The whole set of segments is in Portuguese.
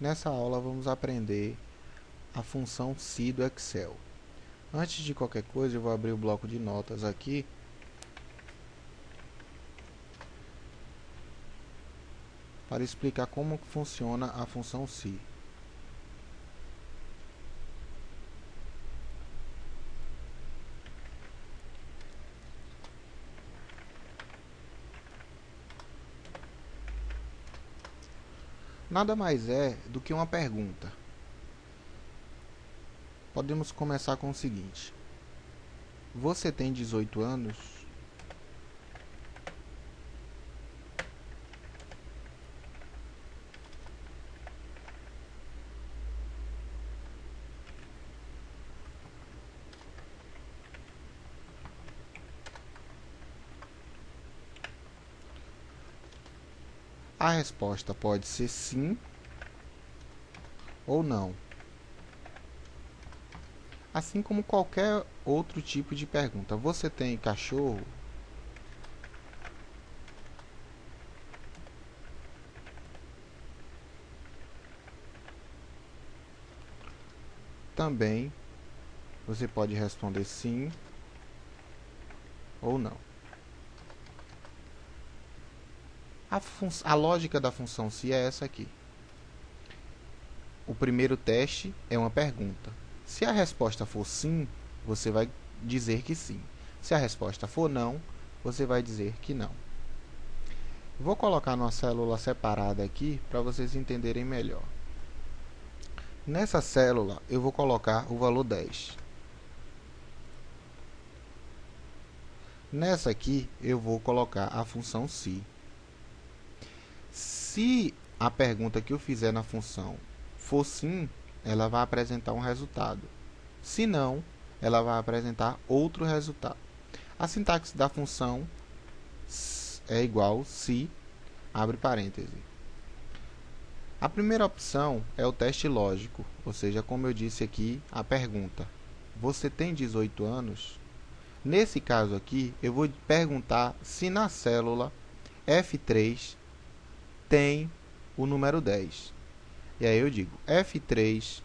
Nessa aula vamos aprender a função se do Excel. Antes de qualquer coisa, eu vou abrir o bloco de notas aqui para explicar como funciona a função se. Nada mais é do que uma pergunta. Podemos começar com o seguinte: você tem 18 anos? A resposta pode ser sim ou não. Assim como qualquer outro tipo de pergunta. Você tem cachorro? Também você pode responder sim ou não. A lógica da função se é essa aqui. O primeiro teste é uma pergunta. Se a resposta for sim, você vai dizer que sim. Se a resposta for não, você vai dizer que não. Vou colocar numa célula separada aqui para vocês entenderem melhor. Nessa célula, eu vou colocar o valor 10. Nessa aqui, eu vou colocar a função se. Se a pergunta que eu fizer na função for sim, ela vai apresentar um resultado. Se não, ela vai apresentar outro resultado. A sintaxe da função é igual se, abre parêntese. A primeira opção é o teste lógico, ou seja, como eu disse aqui, a pergunta: você tem 18 anos? Nesse caso aqui, eu vou perguntar se na célula F3 tem o número 10. E aí eu digo, F3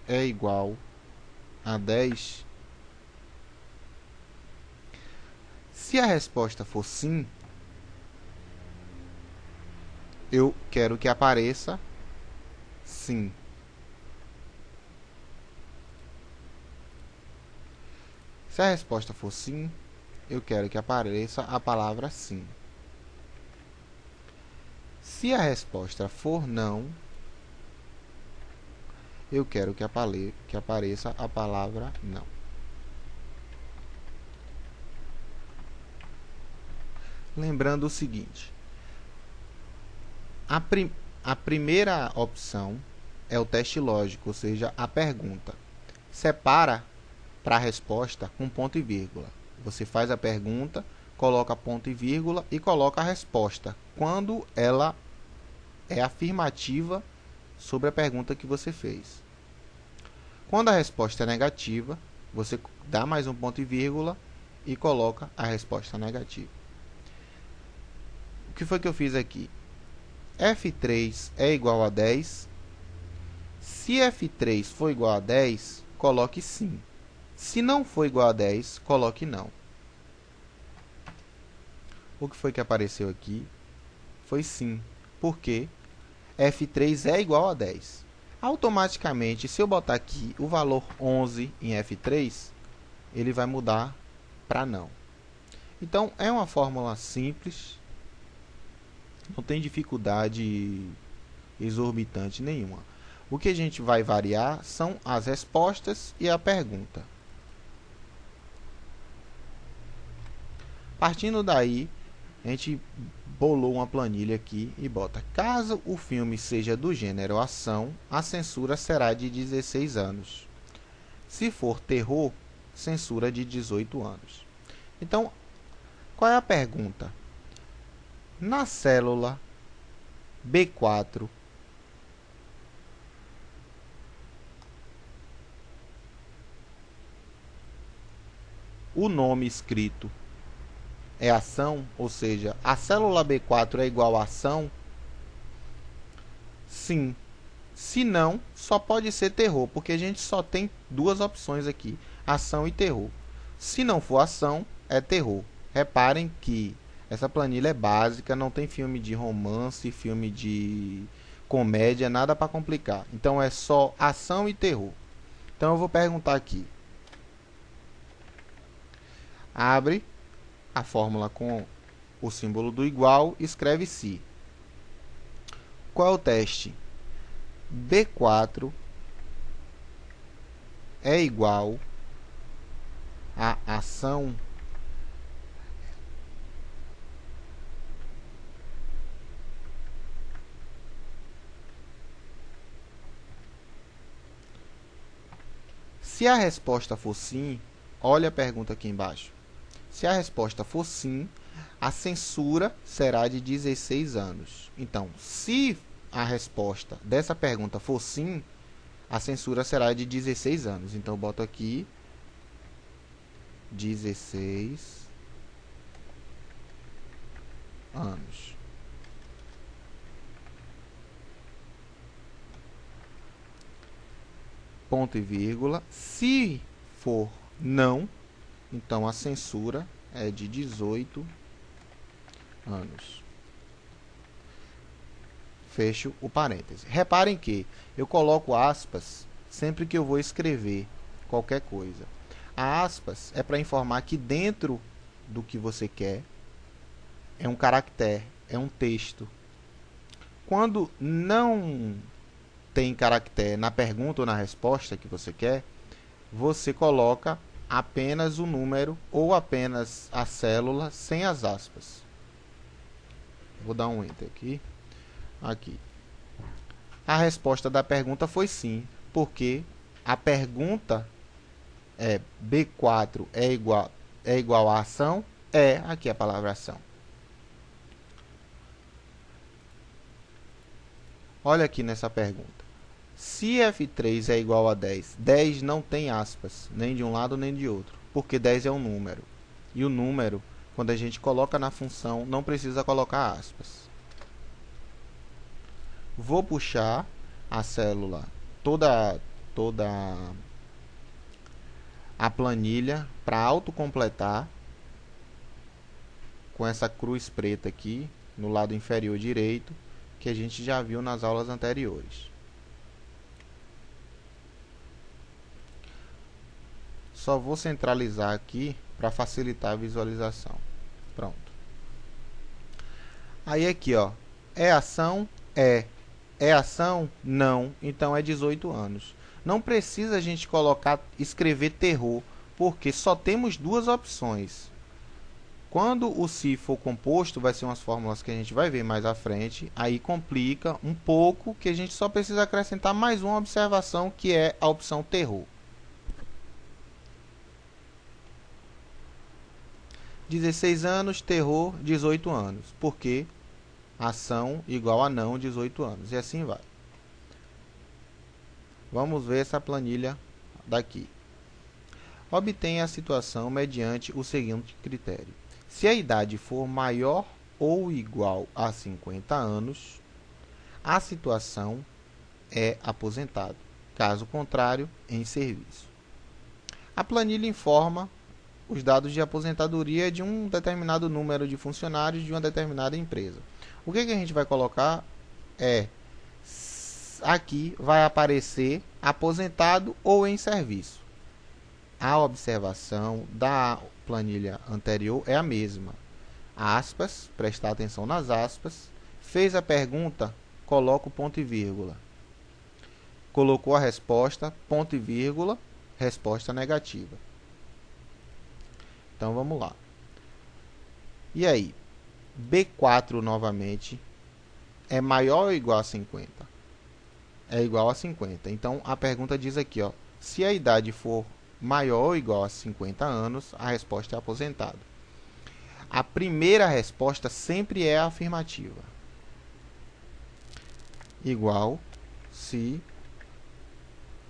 é igual a 10. Se a resposta for sim, eu quero que apareça sim. Se a resposta for sim, eu quero que apareça a palavra sim. Se a resposta for não, eu quero que apareça a palavra não. Lembrando o seguinte: a primeira opção é o teste lógico, ou seja, a pergunta. Separa para a resposta com ponto e vírgula. Você faz a pergunta, coloca ponto e vírgula e coloca a resposta quando ela é afirmativa sobre a pergunta que você fez. Quando a resposta é negativa, você dá mais um ponto e vírgula e coloca a resposta negativa. O que foi que eu fiz aqui? F3 é igual a 10. Se F3 for igual a 10, coloque sim. Se não for igual a 10, coloque não. O que foi que apareceu aqui? Foi sim. Por quê? F3 é igual a 10. Automaticamente, se eu botar aqui o valor 11 em F3, ele vai mudar para não. Então, é uma fórmula simples, não tem dificuldade exorbitante nenhuma. O que a gente vai variar são as respostas e a pergunta. Partindo daí, a gente bolou uma planilha aqui e bota: caso o filme seja do gênero ação, a censura será de 16 anos. Se for terror, censura de 18 anos. Então, qual é a pergunta? Na célula B4, o nome escrito é ação, ou seja, a célula B4 é igual a ação? Sim. Se não, só pode ser terror, porque a gente só tem duas opções aqui, ação e terror. Se não for ação, é terror. Reparem que essa planilha é básica, não tem filme de romance, filme de comédia, nada para complicar. Então é só ação e terror. Então eu vou perguntar aqui. Abre a fórmula com o símbolo do igual, escreve se. Qual é o teste? B4 é igual a ação Se a resposta for sim, olha a pergunta aqui embaixo. Se a resposta for sim, a censura será de 16 anos. Então, se a resposta dessa pergunta for sim, a censura será de 16 anos. Então, eu boto aqui 16 anos. Ponto e vírgula. Se for não, então a censura é de 18 anos. Fecho o parêntese. Reparem que eu coloco aspas sempre que eu vou escrever qualquer coisa. A aspas é para informar que dentro do que você quer é um caractere, é um texto. Quando não tem caractere na pergunta ou na resposta que você quer, você coloca apenas o número ou apenas a célula sem as aspas. Vou dar um enter aqui. Aqui. A resposta da pergunta foi sim, porque a pergunta é B4 é igual a ação? Aqui a palavra ação. Olha aqui nessa pergunta. Se F3 é igual a 10, 10 não tem aspas, nem de um lado nem de outro, porque 10 é um número. E o número, quando a gente coloca na função, não precisa colocar aspas. Vou puxar a célula, toda a planilha para autocompletar com essa cruz preta aqui no lado inferior direito, que a gente já viu nas aulas anteriores. Só vou centralizar aqui para facilitar a visualização. Pronto. Aí aqui, ó, é ação? É ação? Não. Então é 18 anos. Não precisa a gente escrever terror, porque só temos duas opções. Quando o se for composto, vai ser umas fórmulas que a gente vai ver mais à frente. Aí complica um pouco, que a gente só precisa acrescentar mais uma observação, que é a opção terror. 16 anos, terror, 18 anos. Porque ação igual a não, 18 anos. E assim vai. Vamos ver essa planilha daqui. Obtenha a situação mediante o seguinte critério. Se a idade for maior ou igual a 50 anos, a situação é aposentado. Caso contrário, em serviço. A planilha informa os dados de aposentadoria de um determinado número de funcionários de uma determinada empresa. O que a gente vai colocar aqui vai aparecer aposentado ou em serviço. A observação da planilha anterior é a mesma. Aspas, prestar atenção nas aspas. Fez a pergunta, coloca o ponto e vírgula. Colocou a resposta, ponto e vírgula, resposta negativa. Então vamos lá. E aí? B4 novamente é maior ou igual a 50? É igual a 50. Então a pergunta diz aqui, ó, se a idade for maior ou igual a 50 anos, a resposta é aposentado. A primeira resposta sempre é afirmativa. Igual se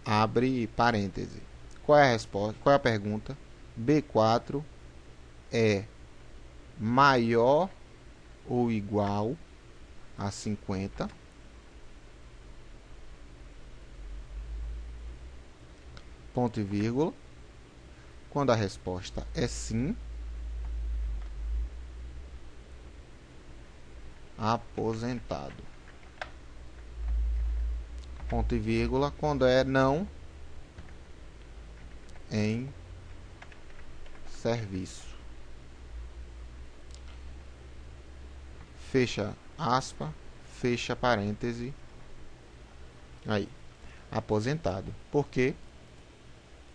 abre parêntese. Qual é a resposta? Qual é a pergunta? B4 é maior ou igual a 50. ponto e vírgula. Quando a resposta é sim, aposentado. Ponto e vírgula. Quando é não, em serviço. Fecha aspa, fecha parêntese. Aí, aposentado. Porque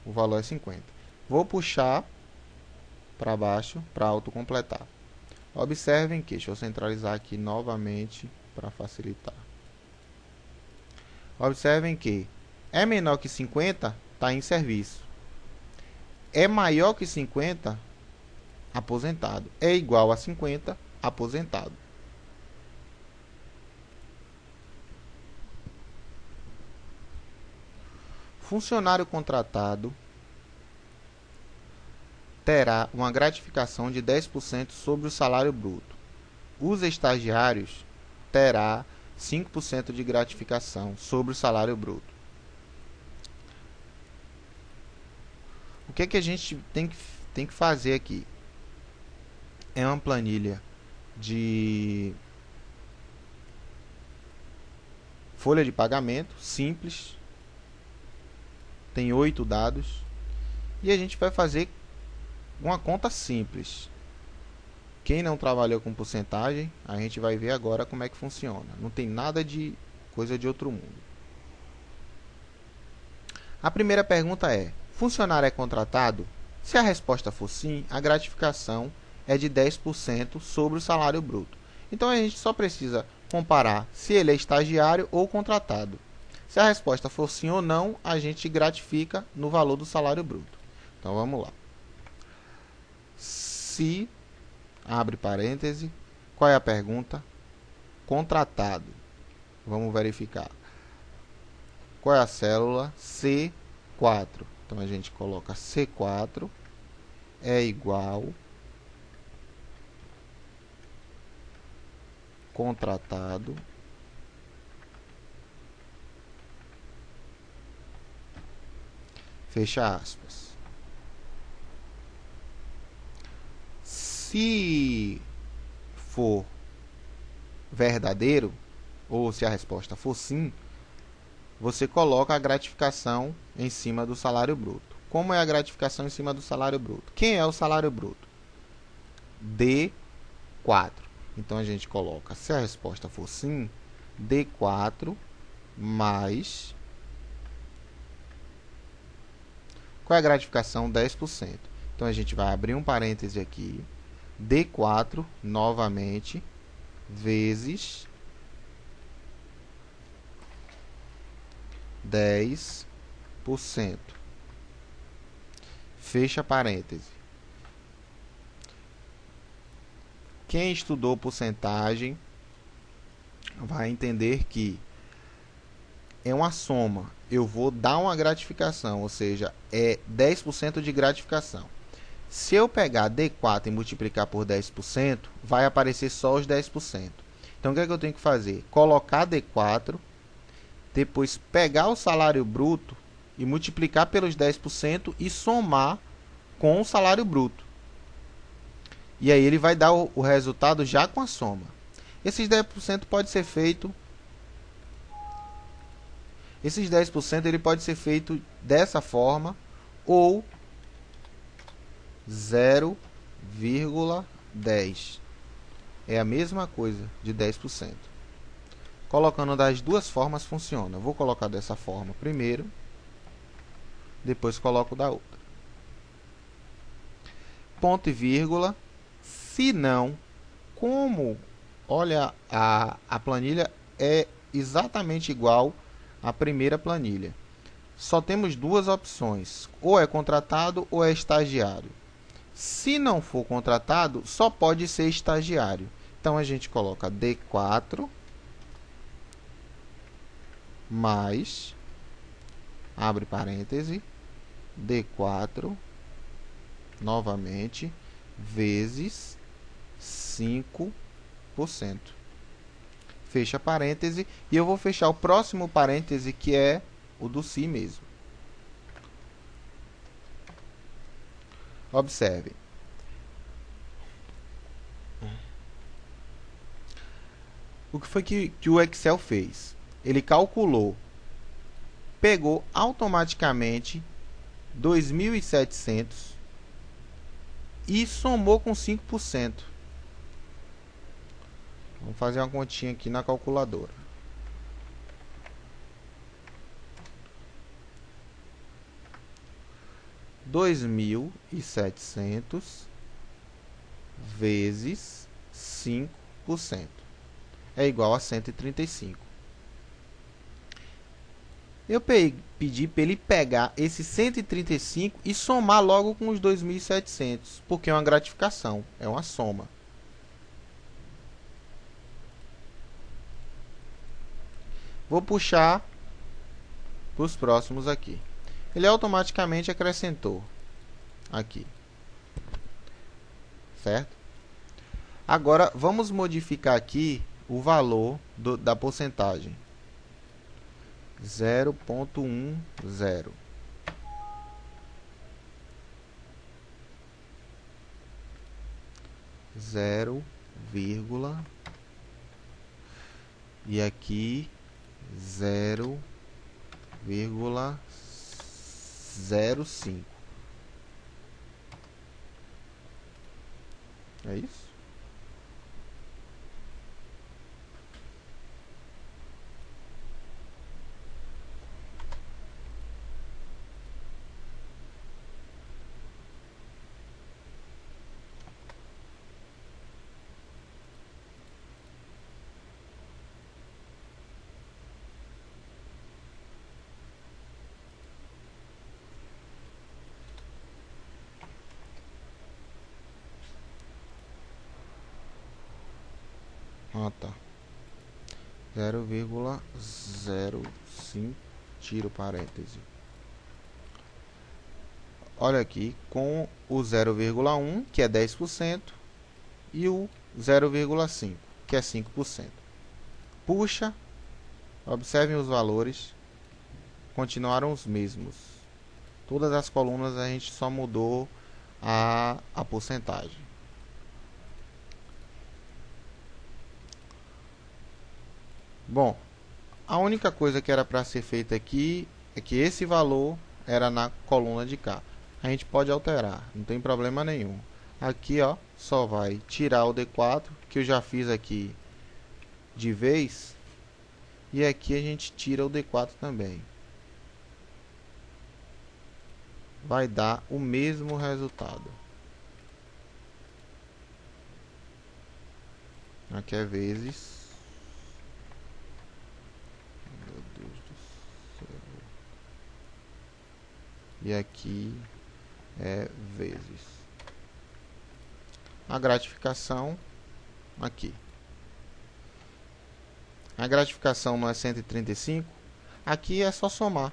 o valor é 50. Vou puxar para baixo para autocompletar. Observem que, deixa eu centralizar aqui novamente para facilitar. Observem que é menor que 50, está em serviço. É maior que 50, aposentado. É igual a 50, aposentado. Funcionário contratado terá uma gratificação de 10% sobre o salário bruto. Os estagiários terá 5% de gratificação sobre o salário bruto. O que a gente tem que fazer aqui? É uma planilha de folha de pagamento, simples. Tem 8 dados. E a gente vai fazer uma conta simples. Quem não trabalhou com porcentagem, a gente vai ver agora como é que funciona. Não tem nada de coisa de outro mundo. A primeira pergunta é: funcionário é contratado? Se a resposta for sim, a gratificação é de 10% sobre o salário bruto. Então a gente só precisa comparar se ele é estagiário ou contratado. Se a resposta for sim ou não, a gente gratifica no valor do salário bruto. Então vamos lá. Se, abre parêntese, qual é a pergunta? Contratado. Vamos verificar. Qual é a célula? C4. Então a gente coloca C4 é igual contratado fecha aspas. Se for verdadeiro, ou se a resposta for sim, você coloca a gratificação em cima do salário bruto. Como é a gratificação em cima do salário bruto? Quem é o salário bruto? D4. Então a gente coloca, se a resposta for sim, D4 mais... Qual é a gratificação? 10%. Então a gente vai abrir um parêntese aqui, D4 novamente, vezes 10%. Fecha parêntese. Quem estudou porcentagem vai entender que é uma soma. Eu vou dar uma gratificação, ou seja, é 10% de gratificação. Se eu pegar D4 e multiplicar por 10%, vai aparecer só os 10%. Então, o que é que eu tenho que fazer? Colocar D4, depois pegar o salário bruto e multiplicar pelos 10% e somar com o salário bruto. E aí ele vai dar o resultado já com a soma. Esses 10% pode ser feito... Esses 10% ele pode ser feito dessa forma ou 0,10. É a mesma coisa de 10%. Colocando das duas formas funciona. Eu vou colocar dessa forma primeiro, depois coloco da outra. Ponto e vírgula. Se não, como, olha, a planilha é exatamente igual à primeira planilha. Só temos duas opções, ou é contratado ou é estagiário. Se não for contratado, só pode ser estagiário. Então, a gente coloca D4 mais, abre parêntese, D4, novamente, vezes 5%. Fecha parêntese e eu vou fechar o próximo parêntese, que é o do si mesmo. Observe. O que foi que o Excel fez? Ele calculou, pegou automaticamente 2.700 e somou com 5%. Vamos fazer uma continha aqui na calculadora. Dois mil e 700 vezes 5% é igual a 135. Eu pedi para ele pegar esse 135 e somar logo com os 2.700, porque é uma gratificação, é uma soma. Vou puxar para os próximos aqui. Ele automaticamente acrescentou aqui. Certo? Agora, vamos modificar aqui o valor da porcentagem. 0,10. E aqui 0,05. É isso? Ah, tá. 0,05, tiro parêntese. Olha aqui, com o 0,1, que é 10%, e o 0,5, que é 5%. Puxa, observem os valores, continuaram os mesmos. Todas as colunas a gente só mudou a porcentagem. Bom, a única coisa que era para ser feita aqui é que esse valor era na coluna de cá. A gente pode alterar, não tem problema nenhum. Aqui, ó, só vai tirar o D4, que eu já fiz aqui de vez. E aqui a gente tira o D4 também. Vai dar o mesmo resultado. Aqui é vezes. Meu Deus do céu. E aqui é vezes. A gratificação aqui. A gratificação não é 135. Aqui é só somar.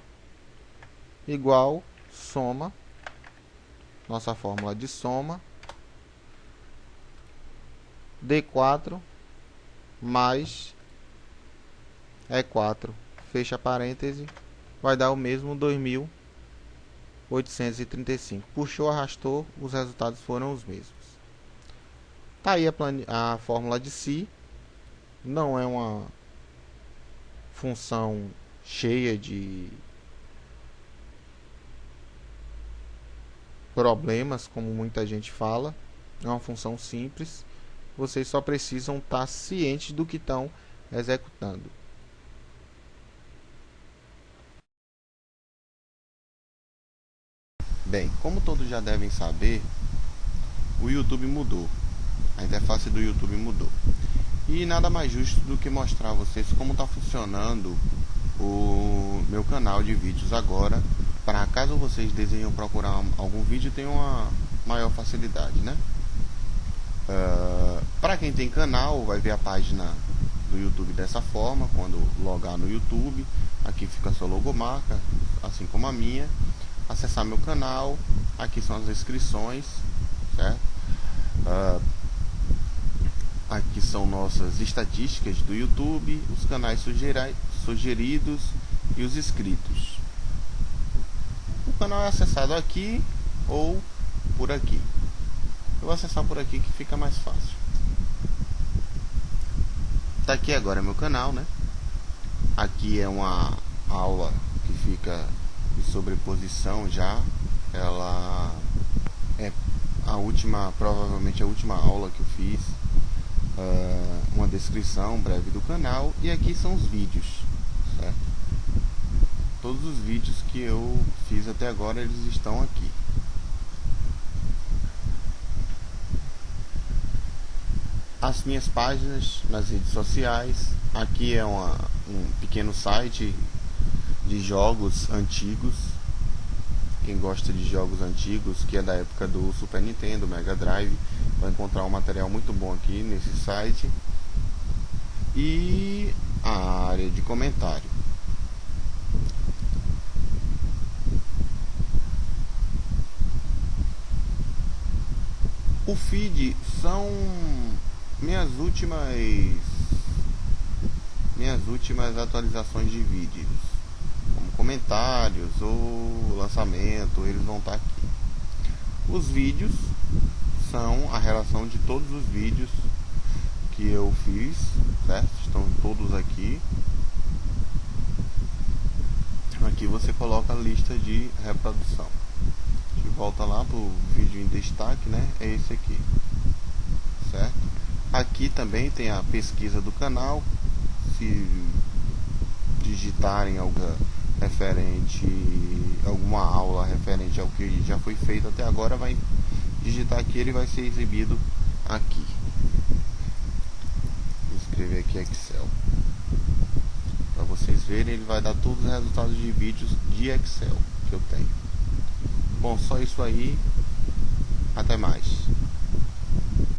Igual, soma. Nossa fórmula de soma. D4 mais E4. Fecha parêntese. Vai dar o mesmo 2.835. Puxou, arrastou, os resultados foram os mesmos. Tá aí a fórmula de si. Não é uma função cheia de problemas, como muita gente fala. É uma função simples. Vocês só precisam estar cientes do que estão executando. Bem, como todos já devem saber, o YouTube mudou. A interface do YouTube mudou. E nada mais justo do que mostrar a vocês como está funcionando o meu canal de vídeos agora, para caso vocês desejem procurar algum vídeo, tenham uma maior facilidade, né? Para quem tem canal, vai ver a página do YouTube dessa forma. Quando logar no YouTube, aqui fica a sua logomarca, assim como a minha. Acessar meu canal, aqui são as inscrições, certo? Aqui são nossas estatísticas do YouTube, os canais sugeridos e os inscritos. O canal é acessado aqui ou por aqui. Eu vou acessar por aqui que fica mais fácil. Tá aqui agora meu canal, né? Aqui é uma aula que fica em sobreposição já. Ela é a última, provavelmente a última aula que eu fiz. Uma descrição breve do canal. E aqui são os vídeos, certo? Todos os vídeos que eu fiz até agora, eles estão aqui. As minhas páginas nas redes sociais. Aqui é um pequeno site de jogos antigos. Quem gosta de jogos antigos, que é da época do Super Nintendo, Mega Drive, vai encontrar um material muito bom aqui nesse site. E a área de comentário. O feed são minhas últimas atualizações de vídeos, como comentários ou lançamento, eles vão estar aqui. Os vídeos são a relação de todos os vídeos que eu fiz, certo? Estão todos aqui. Aqui você coloca a lista de reprodução. A gente volta lá para o vídeo em destaque, né? É esse aqui, certo? Aqui também tem a pesquisa do canal. Se digitarem alguma aula referente ao que já foi feito até agora, vai digitar aqui, ele vai ser exibido aqui. Vou escrever aqui Excel para vocês verem. Ele vai dar todos os resultados de vídeos de Excel que eu tenho. Bom, só isso aí. Até mais.